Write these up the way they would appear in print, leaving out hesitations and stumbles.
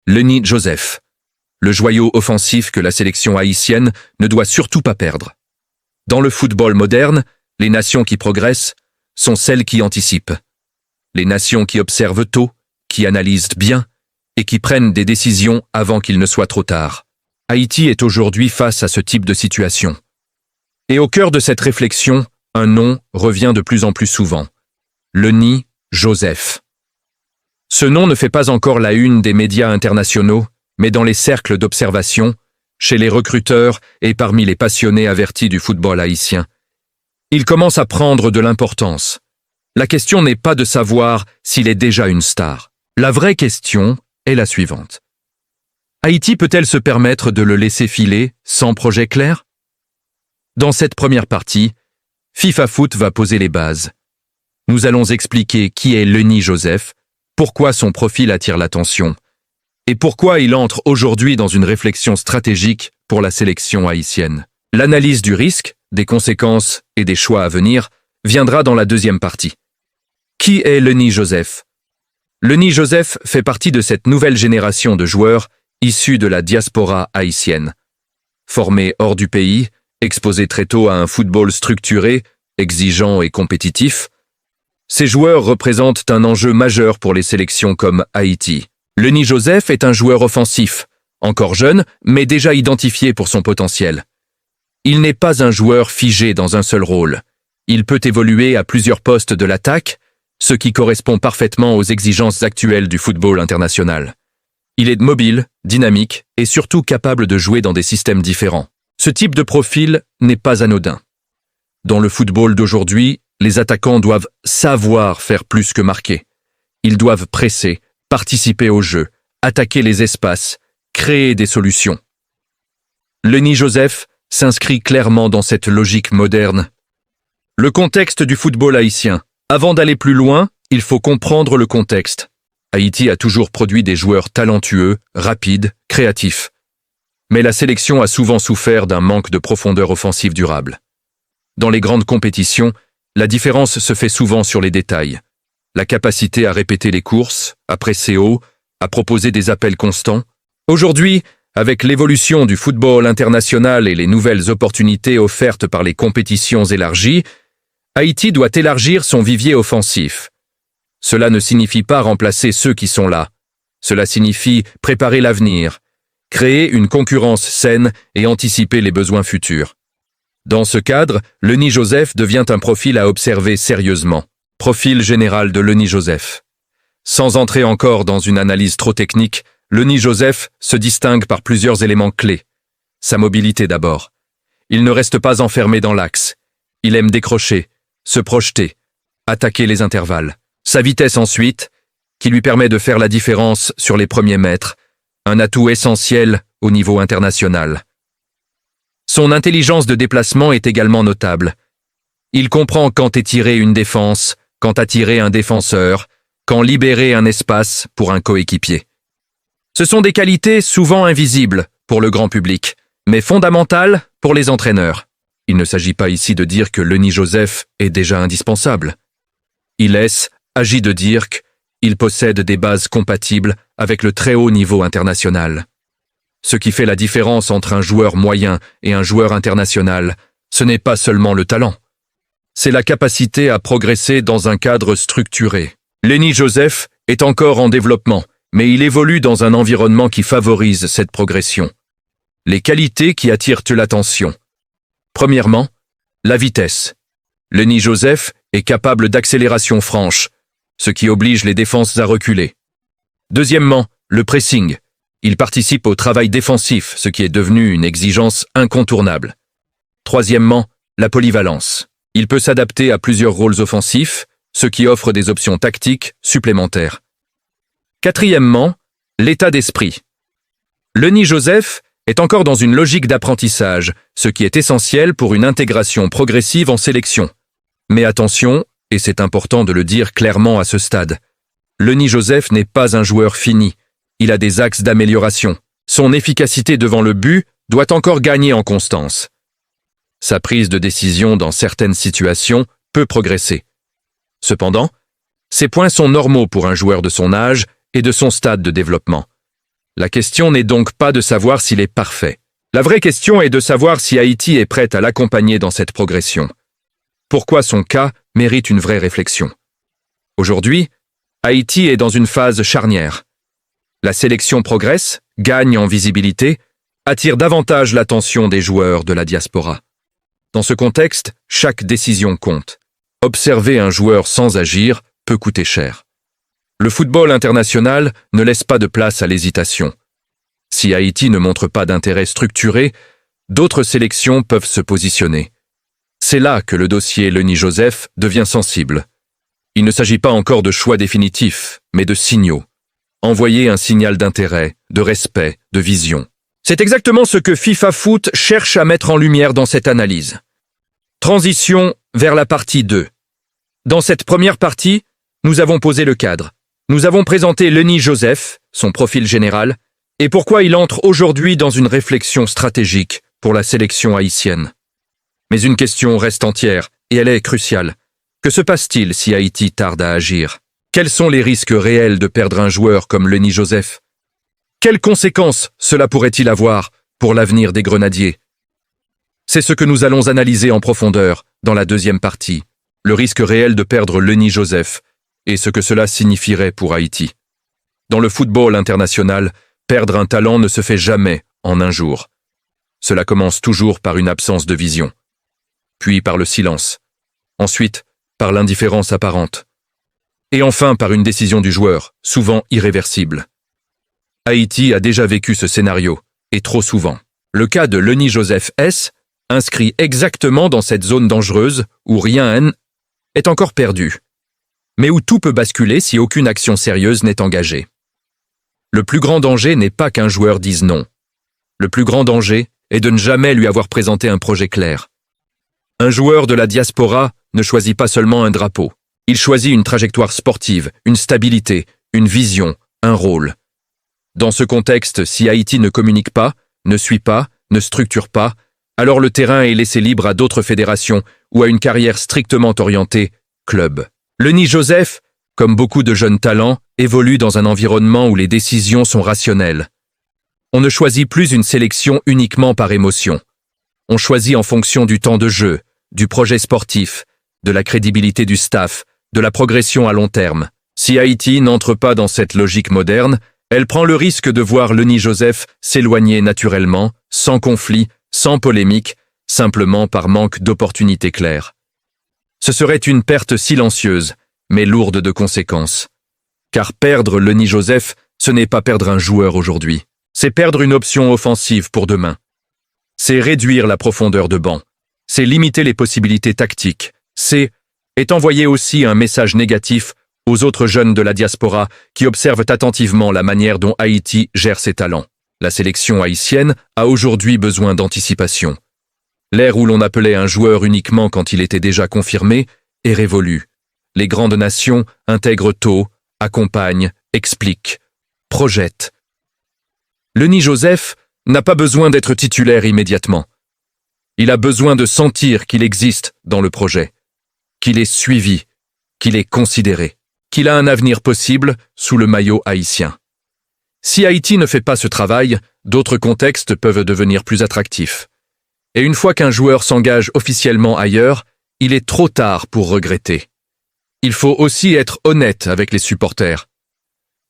Lenny Joseph, le joyau offensif que la sélection haïtienne ne doit surtout pas perdre. Dans le football moderne, les nations qui progressent sont celles qui anticipent. Les nations qui observent tôt, qui analysent bien et qui prennent des décisions avant qu'il ne soit trop tard. Haïti est aujourd'hui face à ce type de situation. Et au cœur de cette réflexion, un nom revient de plus en plus souvent. Lenny Joseph. Ce nom ne fait pas encore la une des médias internationaux, mais dans les cercles d'observation, chez les recruteurs et parmi les passionnés avertis du football haïtien. Il commence à prendre de l'importance. La question n'est pas de savoir s'il est déjà une star. La vraie question est la suivante. Haïti peut-elle se permettre de le laisser filer sans projet clair? Dans cette première partie, FIFA Foot va poser les bases. Nous allons expliquer qui est Lenny Joseph, pourquoi son profil attire l'attention, et pourquoi il entre aujourd'hui dans une réflexion stratégique pour la sélection haïtienne. L'analyse du risque, des conséquences et des choix à venir viendra dans la deuxième partie. Qui est Lenny Joseph? Lenny Joseph fait partie de cette nouvelle génération de joueurs issus de la diaspora haïtienne. Formé hors du pays, exposé très tôt à un football structuré, exigeant et compétitif, ces joueurs représentent un enjeu majeur pour les sélections comme Haïti. Lenny Joseph est un joueur offensif, encore jeune, mais déjà identifié pour son potentiel. Il n'est pas un joueur figé dans un seul rôle. Il peut évoluer à plusieurs postes de l'attaque, ce qui correspond parfaitement aux exigences actuelles du football international. Il est mobile, dynamique et surtout capable de jouer dans des systèmes différents. Ce type de profil n'est pas anodin. Dans le football d'aujourd'hui, les attaquants doivent savoir faire plus que marquer. Ils doivent presser, participer au jeu, attaquer les espaces, créer des solutions. Lenny Joseph s'inscrit clairement dans cette logique moderne. Le contexte du football haïtien. Avant d'aller plus loin, il faut comprendre le contexte. Haïti a toujours produit des joueurs talentueux, rapides, créatifs. Mais la sélection a souvent souffert d'un manque de profondeur offensive durable. Dans les grandes compétitions, la différence se fait souvent sur les détails. La capacité à répéter les courses, à presser haut, à proposer des appels constants. Aujourd'hui, avec l'évolution du football international et les nouvelles opportunités offertes par les compétitions élargies, Haïti doit élargir son vivier offensif. Cela ne signifie pas remplacer ceux qui sont là. Cela signifie préparer l'avenir, créer une concurrence saine et anticiper les besoins futurs. Dans ce cadre, Lenny Joseph devient un profil à observer sérieusement. Profil général de Lenny Joseph. Sans entrer encore dans une analyse trop technique, Lenny Joseph se distingue par plusieurs éléments clés. Sa mobilité d'abord. Il ne reste pas enfermé dans l'axe. Il aime décrocher, se projeter, attaquer les intervalles. Sa vitesse ensuite, qui lui permet de faire la différence sur les premiers mètres, un atout essentiel au niveau international. Son intelligence de déplacement est également notable. Il comprend quand étirer une défense, quand attirer un défenseur, quand libérer un espace pour un coéquipier. Ce sont des qualités souvent invisibles pour le grand public, mais fondamentales pour les entraîneurs. Il ne s'agit pas ici de dire que Lenny Joseph est déjà indispensable. Agit de dire qu'il possède des bases compatibles avec le très haut niveau international. Ce qui fait la différence entre un joueur moyen et un joueur international, ce n'est pas seulement le talent. C'est la capacité à progresser dans un cadre structuré. Lenny Joseph est encore en développement, mais il évolue dans un environnement qui favorise cette progression. Les qualités qui attirent l'attention. Premièrement, la vitesse. Lenny Joseph est capable d'accélération franche, ce qui oblige les défenses à reculer. Deuxièmement, le pressing. Il participe au travail défensif, ce qui est devenu une exigence incontournable. Troisièmement, la polyvalence. Il peut s'adapter à plusieurs rôles offensifs, ce qui offre des options tactiques supplémentaires. Quatrièmement, l'état d'esprit. Lenny Joseph est encore dans une logique d'apprentissage, ce qui est essentiel pour une intégration progressive en sélection. Mais attention, et c'est important de le dire clairement à ce stade, Lenny Joseph n'est pas un joueur fini. Il a des axes d'amélioration. Son efficacité devant le but doit encore gagner en constance. Sa prise de décision dans certaines situations peut progresser. Cependant, ces points sont normaux pour un joueur de son âge et de son stade de développement. La question n'est donc pas de savoir s'il est parfait. La vraie question est de savoir si Haïti est prête à l'accompagner dans cette progression. Pourquoi son cas mérite une vraie réflexion. Aujourd'hui, Haïti est dans une phase charnière. La sélection progresse, gagne en visibilité, attire davantage l'attention des joueurs de la diaspora. Dans ce contexte, chaque décision compte. Observer un joueur sans agir peut coûter cher. Le football international ne laisse pas de place à l'hésitation. Si Haïti ne montre pas d'intérêt structuré, d'autres sélections peuvent se positionner. C'est là que le dossier Lenny Joseph devient sensible. Il ne s'agit pas encore de choix définitifs, mais de signaux. Envoyer un signal d'intérêt, de respect, de vision. C'est exactement ce que FIFA Foot cherche à mettre en lumière dans cette analyse. Transition vers la partie 2. Dans cette première partie, nous avons posé le cadre. Nous avons présenté Lenny Joseph, son profil général, et pourquoi il entre aujourd'hui dans une réflexion stratégique pour la sélection haïtienne. Mais une question reste entière, et elle est cruciale. Que se passe-t-il si Haïti tarde à agir? Quels sont les risques réels de perdre un joueur comme Lenny Joseph? Quelles conséquences cela pourrait-il avoir pour l'avenir des Grenadiers? C'est ce que nous allons analyser en profondeur dans la deuxième partie, le risque réel de perdre Lenny Joseph et ce que cela signifierait pour Haïti. Dans le football international, perdre un talent ne se fait jamais en un jour. Cela commence toujours par une absence de vision, puis par le silence, ensuite par l'indifférence apparente, et enfin par une décision du joueur, souvent irréversible. Haïti a déjà vécu ce scénario, et trop souvent. Le cas de Lenny Joseph S. inscrit exactement dans cette zone dangereuse où rien est encore perdu, mais où tout peut basculer si aucune action sérieuse n'est engagée. Le plus grand danger n'est pas qu'un joueur dise non. Le plus grand danger est de ne jamais lui avoir présenté un projet clair. Un joueur de la diaspora ne choisit pas seulement un drapeau. Il choisit une trajectoire sportive, une stabilité, une vision, un rôle. Dans ce contexte, si Haïti ne communique pas, ne suit pas, ne structure pas, alors le terrain est laissé libre à d'autres fédérations ou à une carrière strictement orientée club. Lenny Joseph, comme beaucoup de jeunes talents, évolue dans un environnement où les décisions sont rationnelles. On ne choisit plus une sélection uniquement par émotion. On choisit en fonction du temps de jeu, du projet sportif, de la crédibilité du staff, de la progression à long terme. Si Haïti n'entre pas dans cette logique moderne, elle prend le risque de voir Lenny Joseph s'éloigner naturellement, sans conflit, sans polémique, simplement par manque d'opportunités claires. Ce serait une perte silencieuse, mais lourde de conséquences. Car perdre Lenny Joseph, ce n'est pas perdre un joueur aujourd'hui. C'est perdre une option offensive pour demain. C'est réduire la profondeur de banc. C'est limiter les possibilités tactiques. C'est envoyer aussi un message négatif aux autres jeunes de la diaspora qui observent attentivement la manière dont Haïti gère ses talents. La sélection haïtienne a aujourd'hui besoin d'anticipation. L'ère où l'on appelait un joueur uniquement quand il était déjà confirmé est révolue. Les grandes nations intègrent tôt, accompagnent, expliquent, projettent. Lenny Joseph n'a pas besoin d'être titulaire immédiatement. Il a besoin de sentir qu'il existe dans le projet, qu'il est suivi, qu'il est considéré, qu'il a un avenir possible sous le maillot haïtien. Si Haïti ne fait pas ce travail, d'autres contextes peuvent devenir plus attractifs. Et une fois qu'un joueur s'engage officiellement ailleurs, il est trop tard pour regretter. Il faut aussi être honnête avec les supporters.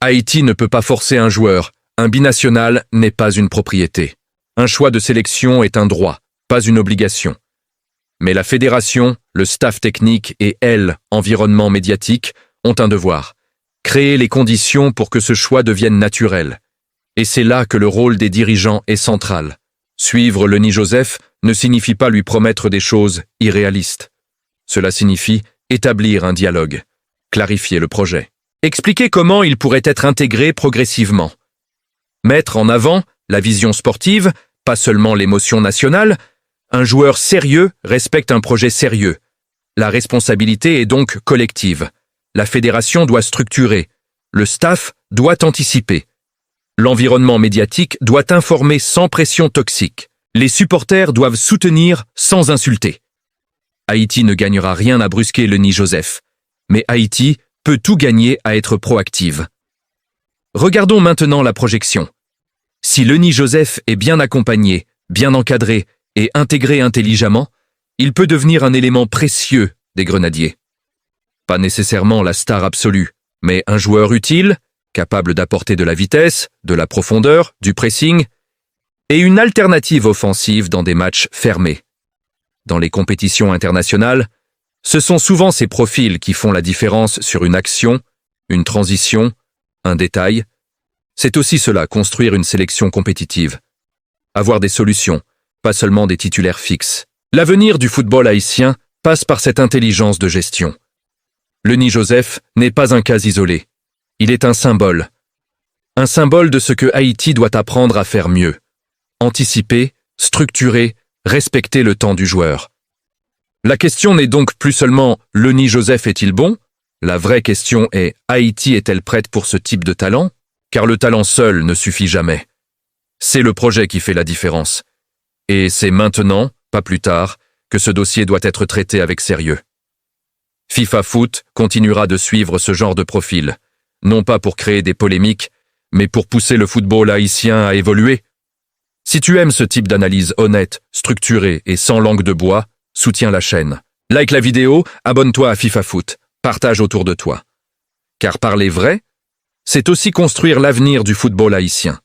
Haïti ne peut pas forcer un joueur, un binational n'est pas une propriété. Un choix de sélection est un droit, pas une obligation. Mais la fédération, le staff technique et l'environnement médiatique ont un devoir. Créer les conditions pour que ce choix devienne naturel. Et c'est là que le rôle des dirigeants est central. Suivre Lenny Joseph ne signifie pas lui promettre des choses irréalistes. Cela signifie établir un dialogue, clarifier le projet, expliquer comment il pourrait être intégré progressivement. Mettre en avant la vision sportive, pas seulement l'émotion nationale. Un joueur sérieux respecte un projet sérieux. La responsabilité est donc collective. La fédération doit structurer. Le staff doit anticiper. L'environnement médiatique doit informer sans pression toxique. Les supporters doivent soutenir sans insulter. Haïti ne gagnera rien à brusquer Lenny Joseph, mais Haïti peut tout gagner à être proactive. Regardons maintenant la projection. Si Lenny Joseph est bien accompagné, bien encadré et intégré intelligemment, il peut devenir un élément précieux des Grenadiers. Pas nécessairement la star absolue, mais un joueur utile, capable d'apporter de la vitesse, de la profondeur, du pressing, et une alternative offensive dans des matchs fermés. Dans les compétitions internationales, ce sont souvent ces profils qui font la différence sur une action, une transition, un détail. C'est aussi cela, construire une sélection compétitive. Avoir des solutions, pas seulement des titulaires fixes. L'avenir du football haïtien passe par cette intelligence de gestion. Lenny Joseph n'est pas un cas isolé. Il est un symbole. Un symbole de ce que Haïti doit apprendre à faire mieux. Anticiper, structurer, respecter le temps du joueur. La question n'est donc plus seulement « Lenny Joseph est-il bon ?» La vraie question est « Haïti est-elle prête pour ce type de talent ?» Car le talent seul ne suffit jamais. C'est le projet qui fait la différence. Et c'est maintenant, pas plus tard, que ce dossier doit être traité avec sérieux. FIFA Foot continuera de suivre ce genre de profil, non pas pour créer des polémiques, mais pour pousser le football haïtien à évoluer. Si tu aimes ce type d'analyse honnête, structurée et sans langue de bois, soutiens la chaîne. Like la vidéo, abonne-toi à FIFA Foot, partage autour de toi. Car parler vrai, c'est aussi construire l'avenir du football haïtien.